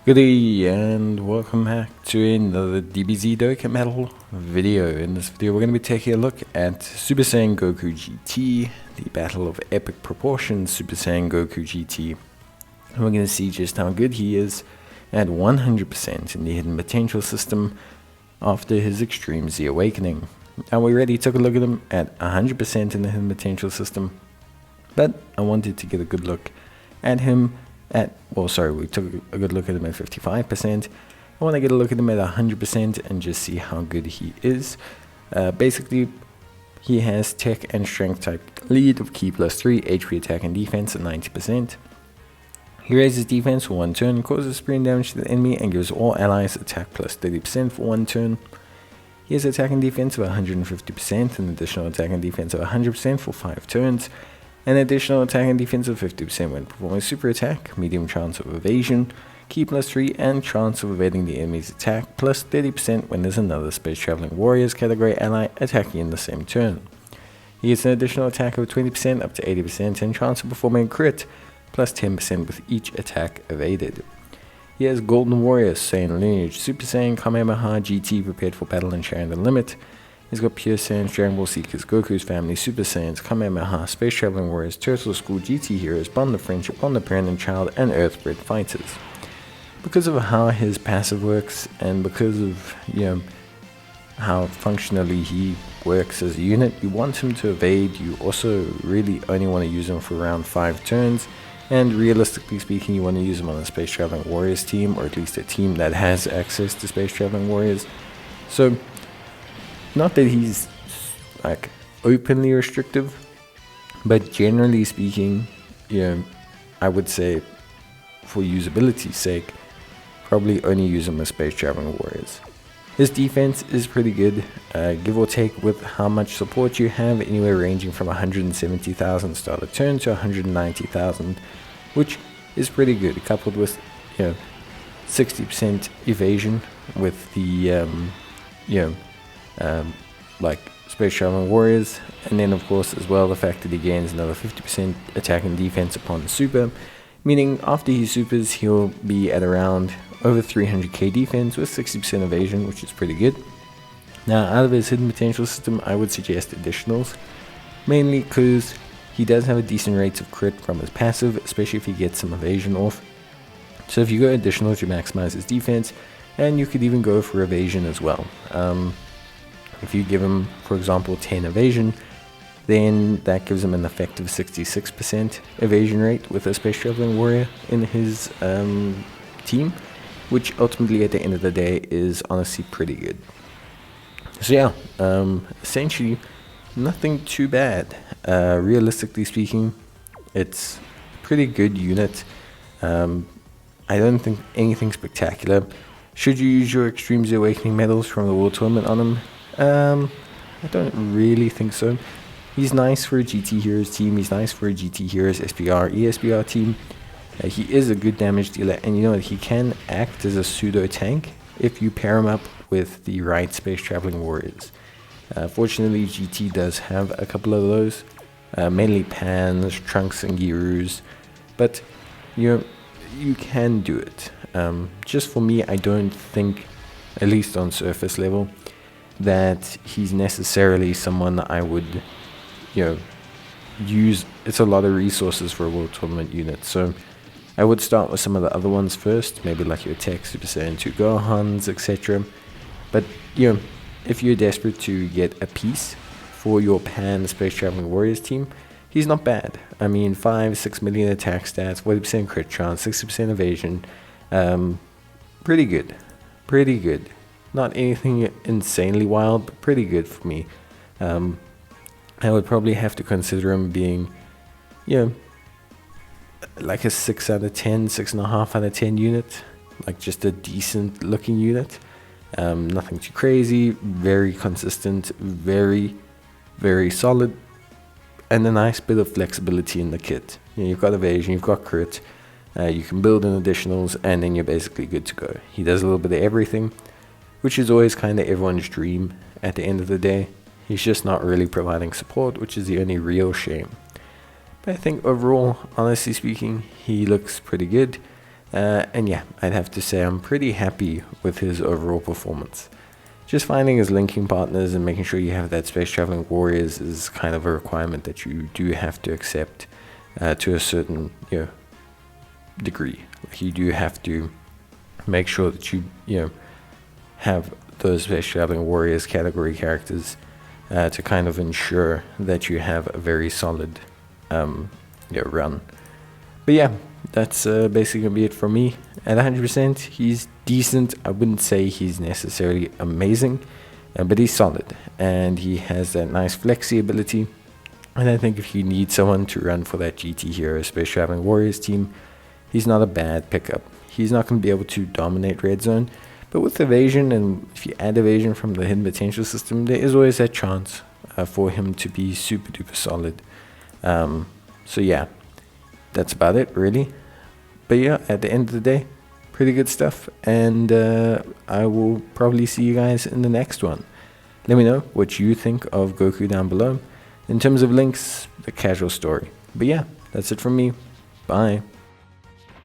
Good day and welcome back to another DBZ Dokkan Metal video. In this video we're going to be taking a look at Super Saiyan Goku GT, the battle of epic proportions Super Saiyan Goku GT. And we're going to see just how good he is at 100% in the hidden potential system after his Extreme Z Awakening. Now we already took a look at him at 100% in the hidden potential system, but I wanted to get a good look at him we took a good look at him at 55%. I want to get a look at him at 100% and just see how good he is. Basically, he has tech and strength type lead of Ki +3, HP attack and defense at 90%. He raises defense for 1 turn, causes sprint damage to the enemy, and gives all allies attack plus 30% for 1 turn. He has attack and defense of 150%, and additional attack and defense of 100% for 5 turns. An additional attack and defense of 50% when performing super attack, medium chance of evasion, Ki +3, and chance of evading the enemy's attack, plus 30% when there's another Space Traveling Warriors category ally attacking in the same turn. He gets an additional attack of 20% up to 80% and chance of performing a crit, plus 10% with each attack evaded. He has Golden Warrior, Saiyan Lineage, Super Saiyan, Kamehameha, GT, prepared for battle and sharing the limit. He's got Pure Saiyans, Dragon Ball Seekers, Goku's Family, Super Saiyans, Kamehameha, Space Traveling Warriors, Turtle School, GT Heroes, Bond of Friendship, Bond of Parent and Child, and Earthbred Fighters. Because of how his passive works, and because of, how functionally he works as a unit, you want him to evade, you also really only want to use him for around 5 turns, and realistically speaking, you want to use him on a Space Traveling Warriors team, or at least a team that has access to Space Traveling Warriors. So, not that he's like openly restrictive, but generally speaking, I would say for usability's sake, probably only use him as Space Traveling Warriors. His defense is pretty good, give or take with how much support you have, anywhere ranging from 170,000 start a turn to 190,000, which is pretty good, coupled with 60% evasion with the like Space Traveling Warriors, and then of course as well the fact that he gains another 50% attack and defense upon the super, meaning after he supers he'll be at around over 300k defense with 60% evasion, which is pretty good. Now out of his hidden potential system I would suggest additionals, mainly because he does have a decent rate of crit from his passive, especially if he gets some evasion off. So if you go additionals you maximize his defense, and you could even go for evasion as well. If you give him, for example, 10 evasion, then that gives him an effective 66% evasion rate with a Space Traveling Warrior in his team, which ultimately at the end of the day is honestly pretty good. So yeah, essentially nothing too bad. Realistically speaking, it's a pretty good unit. I don't think anything spectacular. Should you use your Extreme Z Awakening medals from the World Tournament on him? I don't really think so. He's nice for a GT Heroes team, he's nice for a GT Heroes SPR, ESPR team. He is a good damage dealer, and you know what, he can act as a pseudo tank if you pair him up with the right Space Traveling Warriors. Fortunately, GT does have a couple of those, mainly Pans, Trunks and Girus, but you can do it. Just for me, I don't think, at least on surface level, that he's necessarily someone that I would, use. It's a lot of resources for a World Tournament unit, so I would start with some of the other ones first, maybe like your Tech, Super Saiyan 2 Gohans, etc. But, if you're desperate to get a piece for your Pan Space Traveling Warriors team, he's not bad. I mean, 5-6 million attack stats, 40% crit chance, 60% evasion, pretty good. Not anything insanely wild, but pretty good for me. I would probably have to consider him being, like a 6 out of 10, 6.5 out of 10 unit. Like just a decent looking unit. Nothing too crazy, very consistent, very, very solid, and a nice bit of flexibility in the kit. You've got evasion, you've got crit, you can build in additionals, and then you're basically good to go. He does a little bit of everything, which is always kind of everyone's dream at the end of the day. He's just not really providing support, which is the only real shame. But I think overall, honestly speaking, he looks pretty good. And yeah, I'd have to say I'm pretty happy with his overall performance. Just finding his linking partners and making sure you have that space traveling warriors is kind of a requirement that you do have to accept to a certain degree. Like, you do have to make sure that you have those space traveling warriors category characters to kind of ensure that you have a very solid run. But yeah, that's basically gonna be it from me. At 100%, he's decent. I wouldn't say he's necessarily amazing, but he's solid, and he has that nice flexi ability. And I think if you need someone to run for that GT Hero Space Traveling Warriors team, he's not a bad pickup. He's not going to be able to dominate Red Zone, but with evasion, and if you add evasion from the hidden potential system, there is always that chance for him to be super duper solid. So yeah, that's about it really. But yeah, at the end of the day, pretty good stuff, and I will probably see you guys in the next one. Let me know what you think of Goku down below. In terms of links, the casual story. But yeah, that's it from me. Bye.